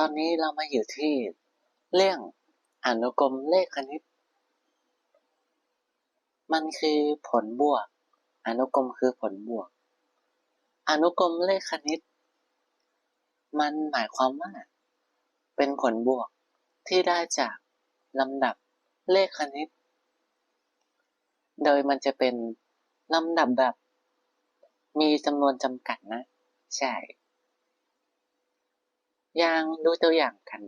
อนนี้เรามาอยู่ที่เรื่องอนุกรมเลขคณิตมันคือผลบวกอนุกรมคือผลบวกอนุกรมเลขคณิตมันหมายความว่าเป็นผลบวกที่ได้จากลำดับเลขคณิตโดยมันจะเป็นลำดับแบบมีจำนวนจำกัดนะใช่อย่างดูตัวอย่างกัน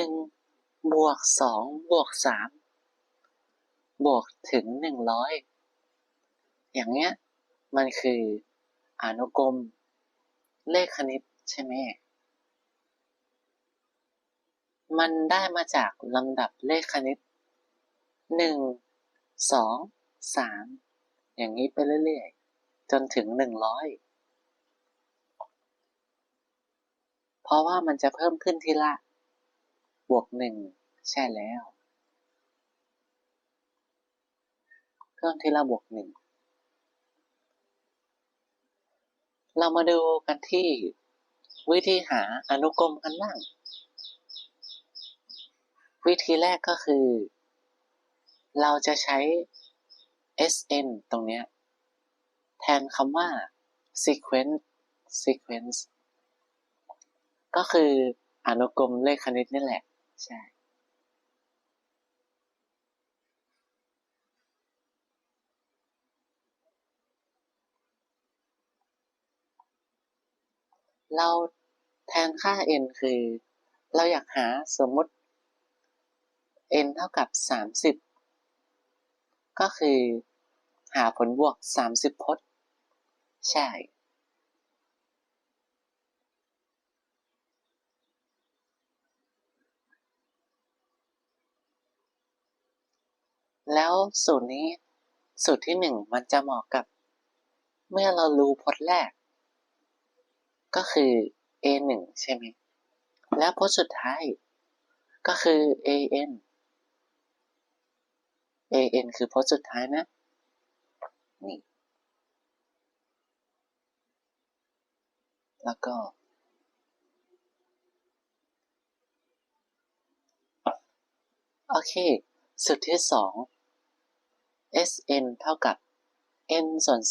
1 บวก 2 บวก 3 บวกถึง 100อย่างเงี้ยมันคืออนุกรมเลขคณิตใช่ไหมมันได้มาจากลำดับเลขคณิต1 2 3อย่างนี้ไปเรื่อยๆจนถึง100เพราะว่ามันจะเพิ่มขึ้นทีละบวก1ใช่แล้วเพิ่มทีละบวก1เรามาดูกันที่วิธีหาอนุกรมกันบ้างวิธีแรกก็คือเราจะใช้ sn ตรงเนี้ยแทนคำว่า sequence ก็คืออนุกรมเลขคณิตนี่แหละใช่เราแทนค่า n คือเราอยากหาสมมติ n เท่ากับ30ก็คือหาผลบวก30พจน์ใช่แล้วสูตรนี้สูตรที่1มันจะเหมาะกับเมื่อเรารู้พจน์แรกก็คือ a1 ใช่ไหมแล้วพจน์สุดท้ายก็คือ an คือพจน์สุดท้ายนะนี่แล้วก็โอเคสูตรที่2 sn เท่ากับ n ส่วน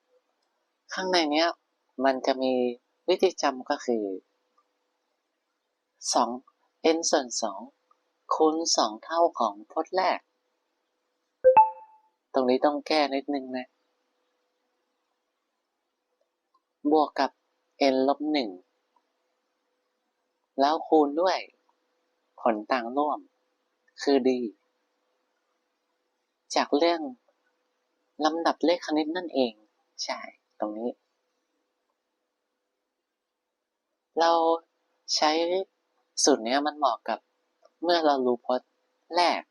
2ข้างในเนี้ยมันจะมีวิธีจำก็คือ2 n ส่วน2คูณ2เท่าของพจน์แรกตรงนี้ต้องแก้นิดนึงนะบวกกับ n ลบ1แล้วคูณด้วยผลต่างร่วมคือ d จากเรื่องลำดับเลขคณิตนั่นเองใช่ตรงนี้เราใช้สูตรนี้มันเหมาะกับเมื่อเรารู้พจน์แรก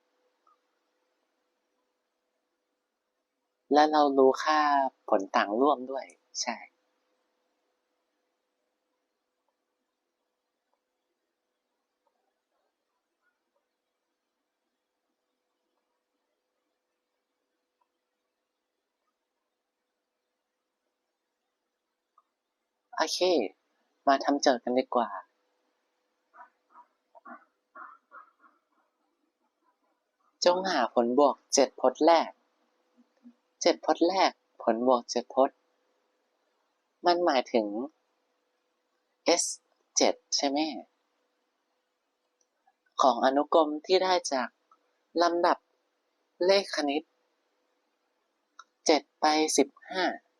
และเรารู้ค่าผลต่างร่วมด้วยใช่โอเคมาทำโจทย์กันดีกว่าจงหาผลบวก7พจน์แรก7พจน์แรกผลบวก7พจน์มันหมายถึง s7 ใช่ไหมของอนุกรมที่ได้จากลำดับเลขคณิต7ไป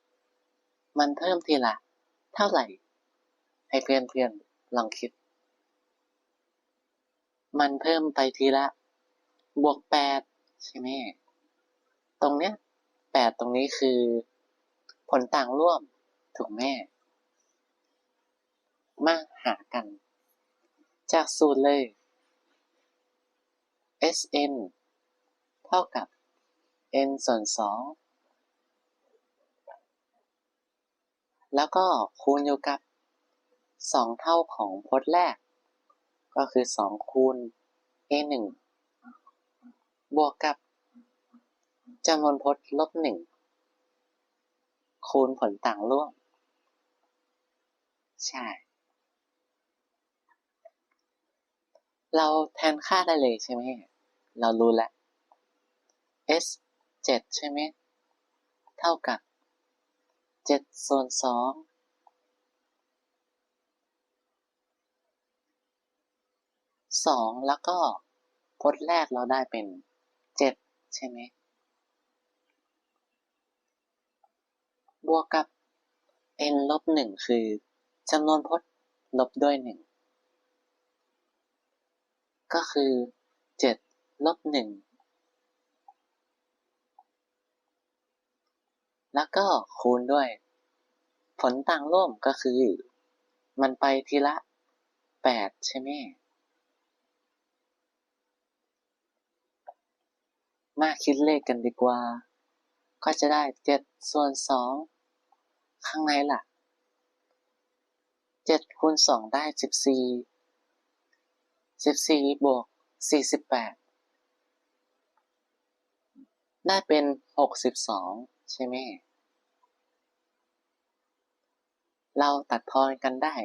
15มันเพิ่มทีละเท่าไหร่ให้เพื่อนๆลองคิดมันเพิ่มไปทีละบวก8ใช่ไหมตรงเนี้ย8ตรงนี้คือผลต่างร่วมถูกไหมมาหากันจากสูตรเลย sn เท่ากับ n ส่วน2แล้วก็คูณอยู่กับ2เท่าของพจน์แรกก็คือ2คูณ a1 บวกกับจำนวนพจน์ลบ1คูณผลต่างร่วม ใช่ เราแทนค่าได้เลยใช่ไหม เรารู้แล้ว s 7ใช่ไหม เท่ากับ7ส่วน2 2แล้วก็พจน์แรกเราได้เป็น7ใช่ไหม บวกกับ n ลบ1คือจำนวนพจน์ลบด้วย1ก็คือ7ลบ1แล้วก็คูณด้วยผลต่างร่วมก็คือมันไปทีละ8ใช่ไหม มาคิดเลขกันดีกว่าก็จะได้7ส่วน2ข้างในล่ะ7คูณ2ได้14บวก48ได้เป็น62ใช่ไหม เราตัดทอนกันได้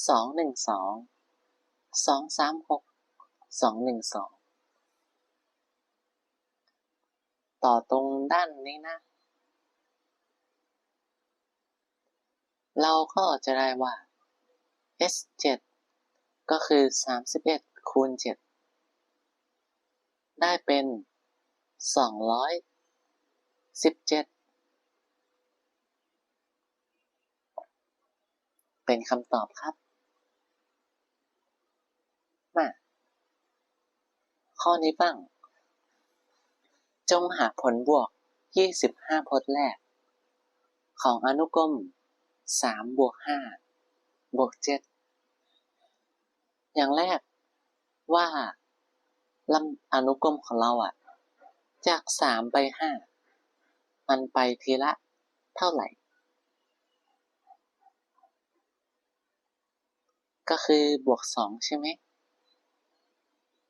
212 236 212ต่อตรงด้านนี้นะ เราก็จะได้ว่า s 7ก็คือ31คูณ7ได้เป็น217เป็นคำตอบครับ มาข้อนี้บ้าง จงหาผลบวก25พจน์แรกของอนุกรม3บวก5บวก7อย่างแรกว่าลำอนุกรมของเราจาก3ไป5มันไปทีละเท่าไหร่ ก็คือบวก2ใช่ไหม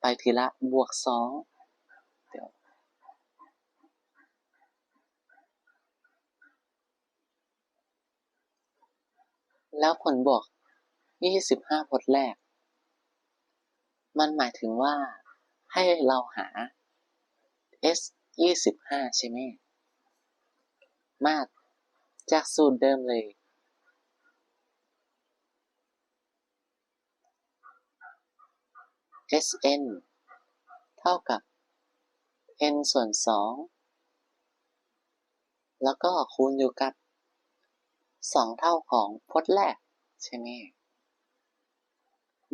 ไปทีละบวก2เดี๋ยวแล้วผลบวก25พจน์แรกมันหมายถึงว่าให้เราหา s 25ใช่ไหม มาจากสูตรเดิมเลย sn เท่ากับ n ส่วน2แล้วก็คูณอยู่กับ2เท่าของพจน์แรกใช่ไหม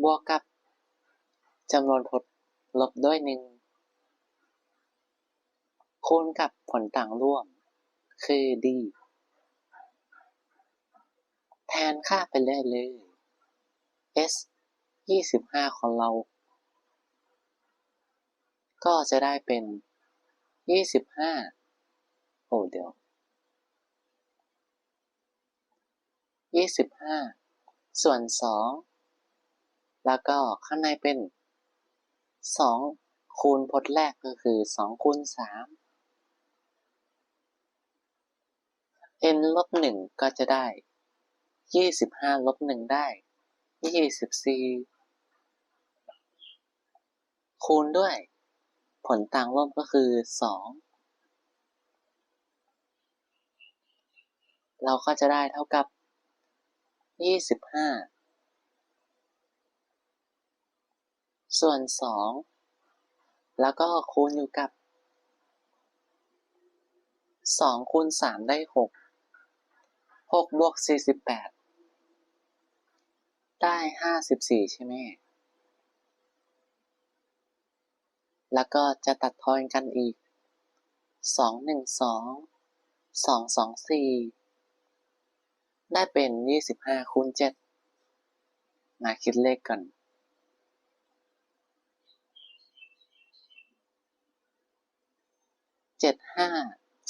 บวกกับจำนวนพจน์ลบด้วย1คูณกับผลต่างร่วมคือ d แทนค่าไปเลย s 25ของเราก็จะได้เป็น25เดี๋ยว25ส่วน2แล้วก็ข้างในเป็น2คูณพจน์แรกก็คือ2คูณ3 n ลบ1ก็จะได้25ลบ1ได้24คูณด้วยผลต่างร่วมก็คือ2เราก็จะได้เท่ากับ25ส่วน2แล้วก็คูณอยู่กับ2คูณ3ได้6บวก48ได้54ใช่ไหม แล้วก็จะตัดทอนกันอีก212 224ได้เป็น25คูณ7มาคิดเลขกัน7 5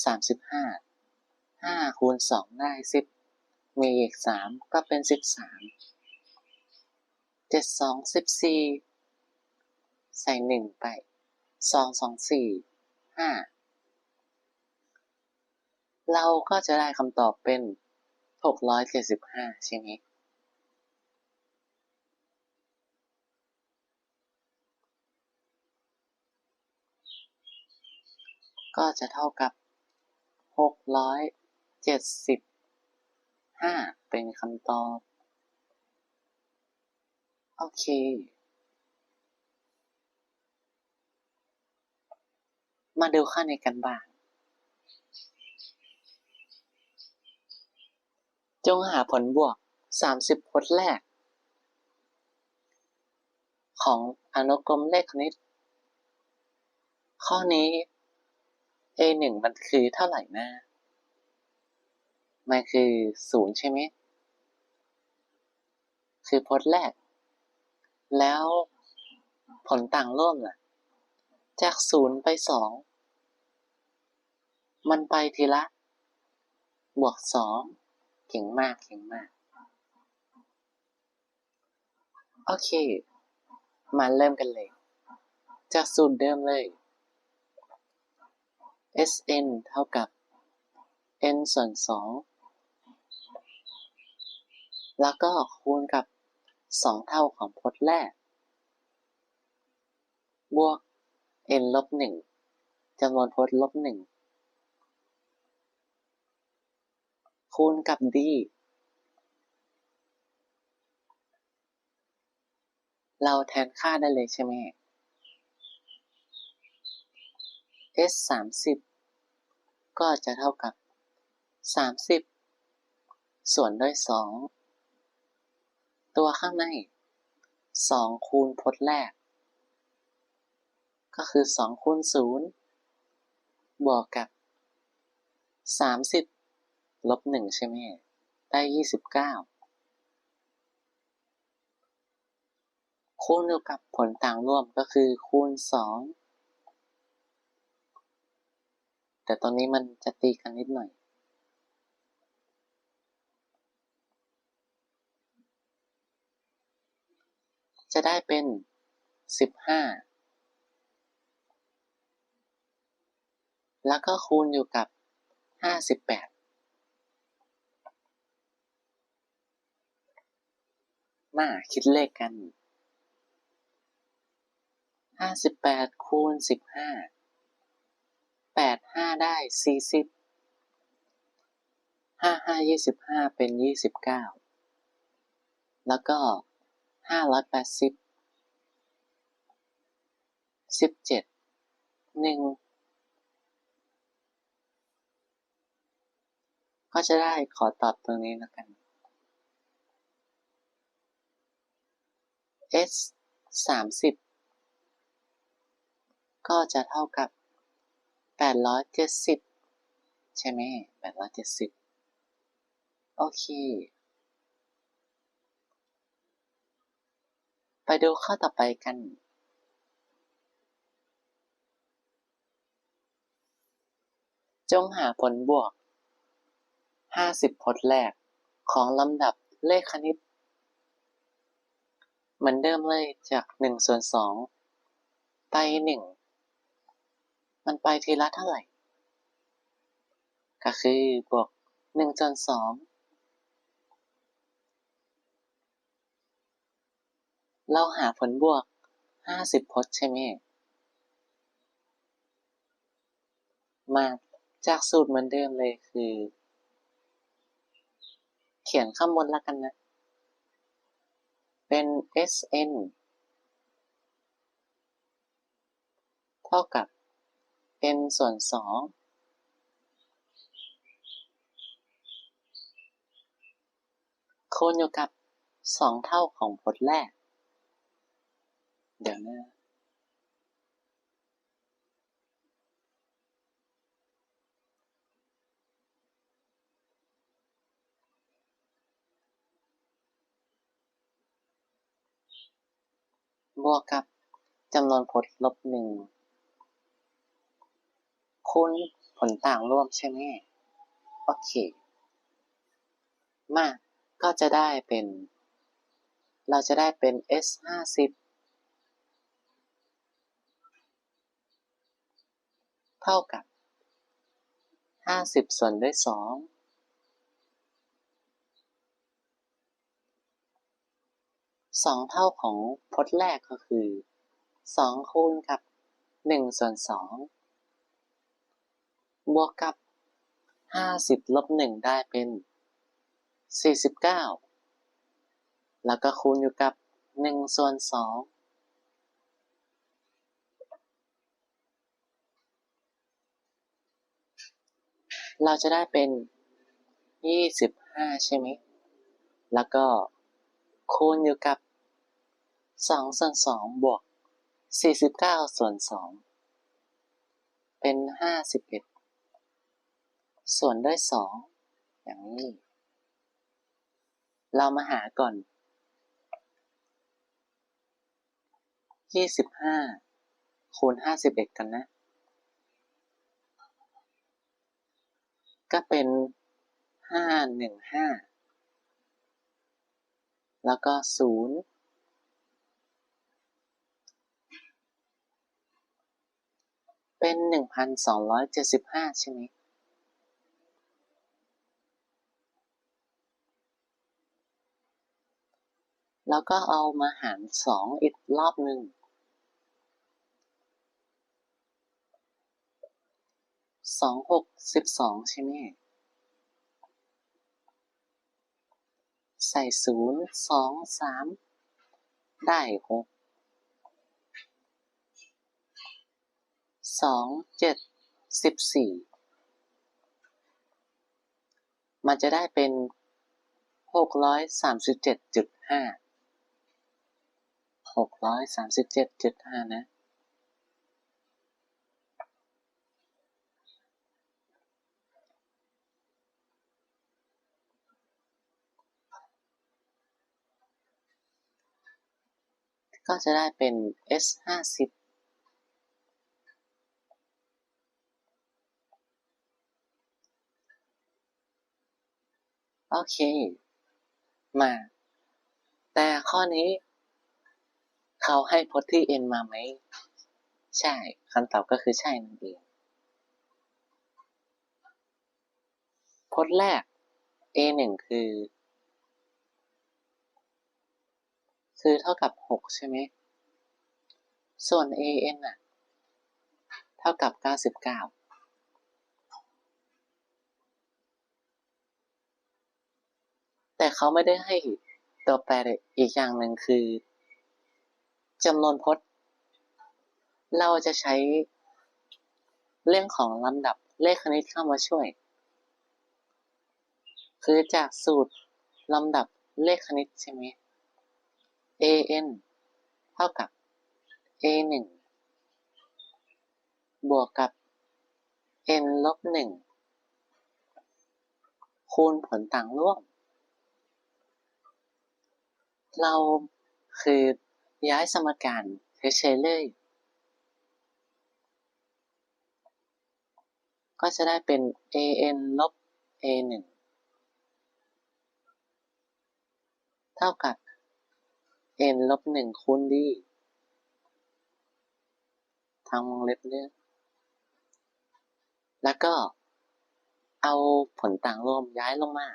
35 5คูณ2ได้10มีอีก3ก็เป็น13 7 2 14ใส่1ไป2 2 4 5เราก็จะได้คำตอบเป็น675ใช่ไหม ก็จะเท่ากับ675เป็นคำตอบโอเคมาดูข้อนี้กันบ้างจงหาผลบวก30พจน์แรกของอนุกรมเลขคณิตข้อนี้ a1 มันคือเท่าไหร่นะมันคือ0ใช่ไหมคือพจน์แรกแล้วผลต่างร่วมล่ะจาก0ไป2มันไปทีละบวก2เก่งมากเก่งมากโอเคมาเริ่มกันเลยจากสูตรเดิมเลย Sn เท่ากับ n ส่วน2แล้วก็คูณกับ2เท่าของพจน์แรกบวก n ลบ1จำนวนพจน์ลบ1คูณกับ d เราแทนค่าได้เลยใช่ไหม s 30ก็จะเท่ากับ30ส่วนด้วย2ตัวข้างใน2คูณพจน์แรกก็คือ2คูณ0บวกกับ30ลบ1ใช่ไหมได้29คูณอยู่กับผลต่างร่วมก็คือคูณ2แต่ตอนนี้มันจะตีกันนิดหน่อยจะได้เป็น15แล้วก็คูณอยู่กับ58มาคิดเลขกัน58คูณ15 85ได้40 55 25เป็น29แล้วก็580 17 1ก็จะได้ขอตอบตรงนี้แล้วกัน s 30ก็จะเท่ากับ870ใช่ไหม870โอเคไปดูข้อต่อไปกันจงหาผลบวก50พจน์แรกของลำดับเลขคณิตเหมือนเดิมเลยจาก1ส่วน2ไป1มันไปทีละเท่าไหร่ก็คือบวก1ส่วน2เราหาผลบวก50พจน์ใช่ไหมมาจากสูตรเหมือนเดิมเลยคือเขียนข้างบนแล้วกันนะเป็น Sn เท่ากับ n ส่วน2คูณอยู่กับ2เท่าของพจน์แรกเดี๋ยวนะบวกกับจำนวนพจน์ลบ1คูณผลต่างร่วมใช่ไหมโอเคมาก็จะได้เป็นเราจะได้เป็น s 50เท่ากับ50ส่วนด้วย2เท่าของพจน์แรกก็คือ2คูณกับ1ส่วน2 บวกกับ50 ลบ 1ได้เป็น49แล้วก็คูณอยู่กับ1ส่วน2เราจะได้เป็น25ใช่ไหมแล้วก็คูณอยู่กับ2ส่วน2บวก49ส่วน2เป็น51ส่วนด้วย2อย่างนี้เรามาหาก่อน25คูณ51กันนะก็เป็น515แล้วก็0เป็น1275ใช่ไหมแล้วก็เอามาหาร2อีกรอบหนึ่ง2 6 12ใช่ไหมใส่0 2 3ได้6 2 7 14มันจะได้เป็น637.5 637.5นะก็จะได้เป็น S50โอเคมาแต่ข้อนี้เขาให้พจน์ที่ n มาไหมใช่คำตอบก็คือใช่นั่นเองพจน์แรก a1 คือเท่ากับ6ใช่ไหมส่วน an เท่ากับ99แต่เขาไม่ได้ให้ตัวแปรอีกอย่างหนึ่งคือจำนวนพจน์เราจะใช้เรื่องของลำดับเลขคณิตเข้ามาช่วยคือจากสูตรลำดับเลขคณิตใช่ไหม an เท่ากับ a1 บวกกับ n ลบ1คูณผลต่างร่วมเราคือย้ายสมการเฉยๆเลยก็จะได้เป็น an ลบ a1 เท่ากับ n ลบ1คูณ d ทางวงเล็บเลือกแล้วก็เอาผลต่างร่วมย้ายลงมา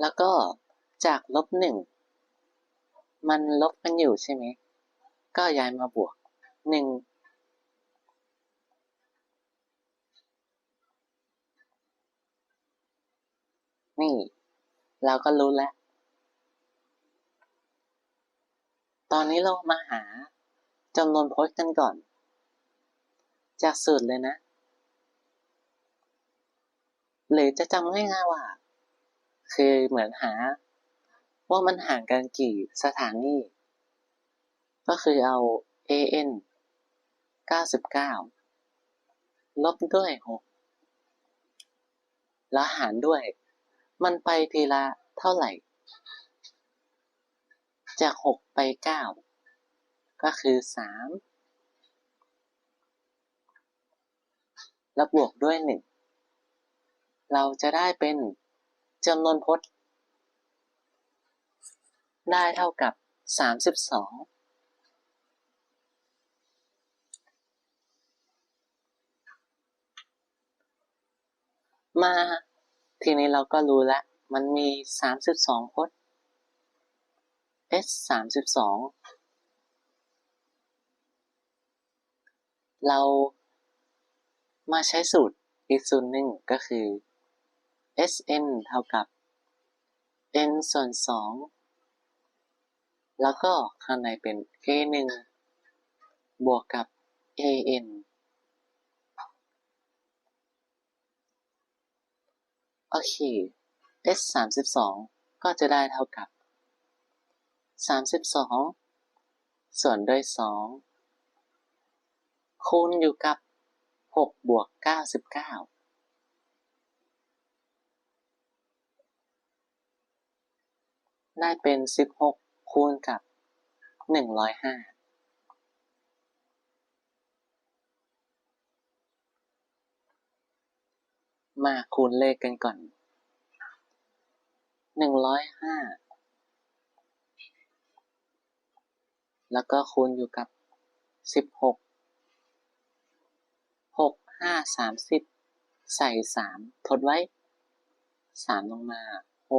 แล้วก็จากลบ1มันลบกันอยู่ใช่ไหมก็ย้ายมาบวก1นี่เราก็รู้แล้วตอนนี้เรามาหาจำนวนพจน์กันก่อนจากสูตรเลยนะหรือจะจำง่ายๆว่าคือเหมือนหาว่ามันห่างกันกี่สถานีก็คือเอา an 99ลบด้วย6แล้วหารด้วยมันไปทีละเท่าไหร่จาก6ไป9ก็คือ3แล้วบวกด้วย1เราจะได้เป็นจำนวนพจน์ได้เท่ากับ32มาทีนี้เราก็รู้แล้วมันมี32พจน์ s 32เรามาใช้สูตรอีกสูตรหนึ่งก็คือ Sn เท่ากับ n ส่วน2แล้วก็ข้างในเป็น a1 บวกกับ an โอเค s 32ก็จะได้เท่ากับ32ส่วนด้วย2คูณอยู่กับ6บวก99ได้เป็น16คูณกับ105มาคูณเลขกันก่อน105แล้วก็คูณอยู่กับ16 6 5 30ใส่3ทดไว้3ลงมา6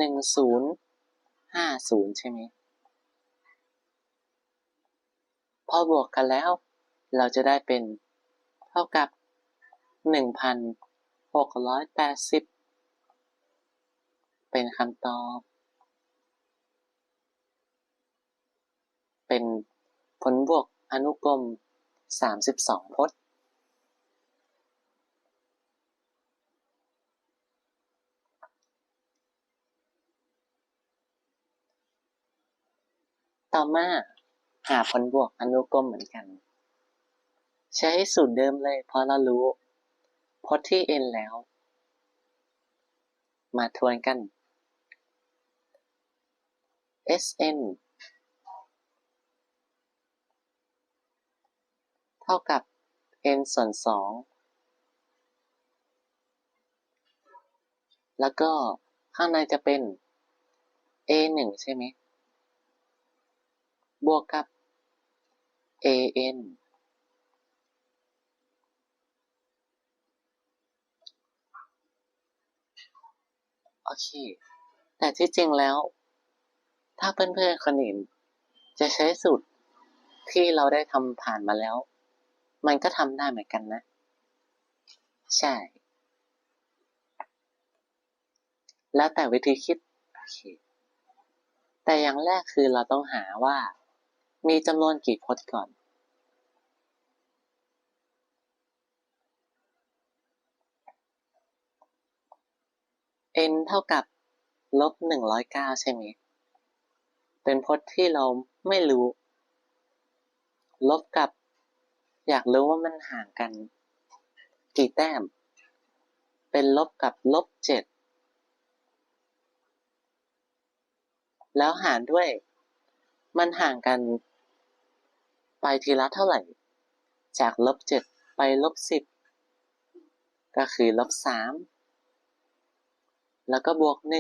1050ใช่ไหมพอบวกกันแล้วเราจะได้เป็นเท่ากับ1680เป็นคำตอบเป็นผลบวกอนุกรม32พจน์ต่อมาหาผลบวกอนุกรมเหมือนกันใช้สูตรเดิมเลยเพราะเรารู้พจน์ที่ n แล้วมาทวนกัน Sn เท่ากับ n ส่วน2แล้วก็ข้างในจะเป็น a1 ใช่ไหมบวกกับ an โอเคแต่ที่จริงแล้วถ้าเพื่อนๆคนอื่นจะใช้สูตรที่เราได้ทำผ่านมาแล้วมันก็ทำได้เหมือนกันนะใช่แล้วแต่วิธีคิดโอเคแต่อย่างแรกคือเราต้องหาว่ามีจำนวนกี่พจน์ก่อน n เท่ากับลบ109ใช่ไหมเป็นพจน์ที่เราไม่รู้ลบกับอยากรู้ว่ามันห่างกันกี่แต้มเป็นลบกับลบ7แล้วหารด้วยมันห่างกันไปทีละเท่าไหร่จากลบ7ไปลบ10ก็คือลบ3แล้วก็บวก1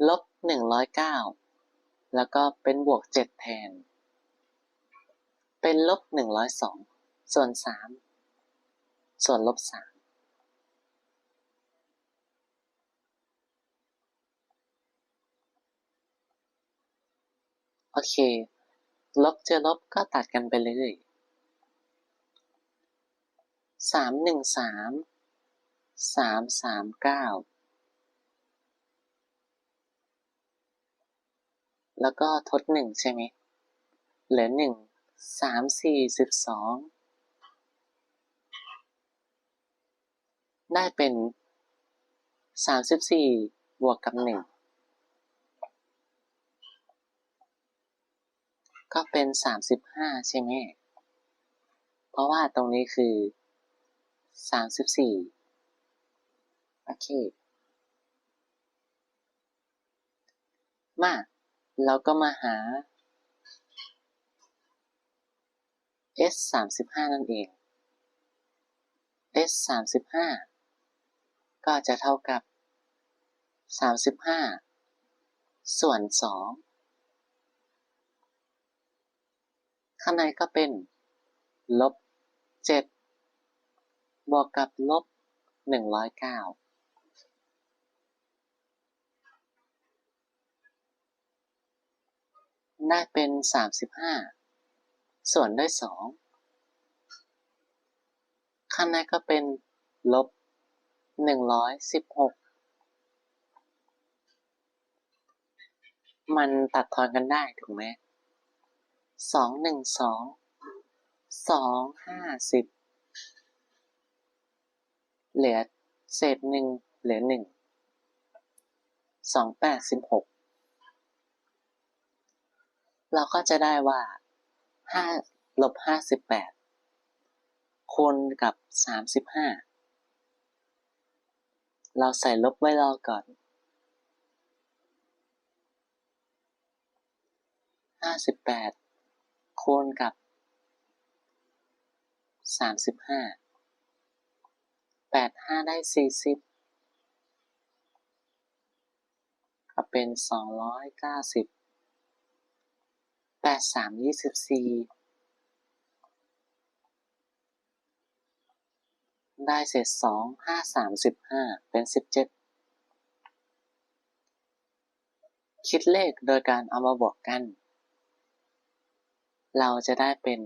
ลบ109แล้วก็เป็นบวก7แทนเป็นลบ102ส่วน3ส่วนลบ3โอเคลบเจอลบก็ตัดกันไปเลย313 339แล้วก็ทด1ใช่ไหมเหลือ1 3 4 12ได้เป็น34บวกกับ1ก็เป็น35ใช่ไหมเพราะว่าตรงนี้คือ34โอเคมาเราก็มาหา s 35นั่นเอง s 35ก็จะเท่ากับ35ส่วน2ข้างในก็เป็นลบ7บวกกับลบ109 ได้เป็น35ส่วนด้วย2ข้างในก็เป็นลบ116มันตัดทอนกันได้ถูกไหม212 250เหลือเศษ1เหลือ1 286เราก็จะได้ว่า5ลบ58คูณกับ35เราใส่ลบไว้รอก่อน58คูณกับ35 85ได้40ก็เป็น290 83 24ได้เศษ2 5 35เป็น17คิดเลขโดยการเอามาบวกกันเราจะได้เป็น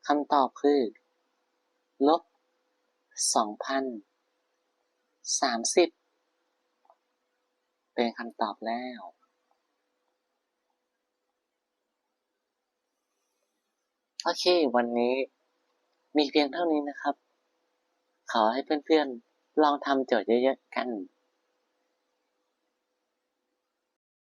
คำตอบคือลบ2,030เป็นคำตอบแล้วโอเควันนี้มีเพียงเท่านี้นะครับขอให้เพื่อนๆลองทำโจทย์เยอะๆกัน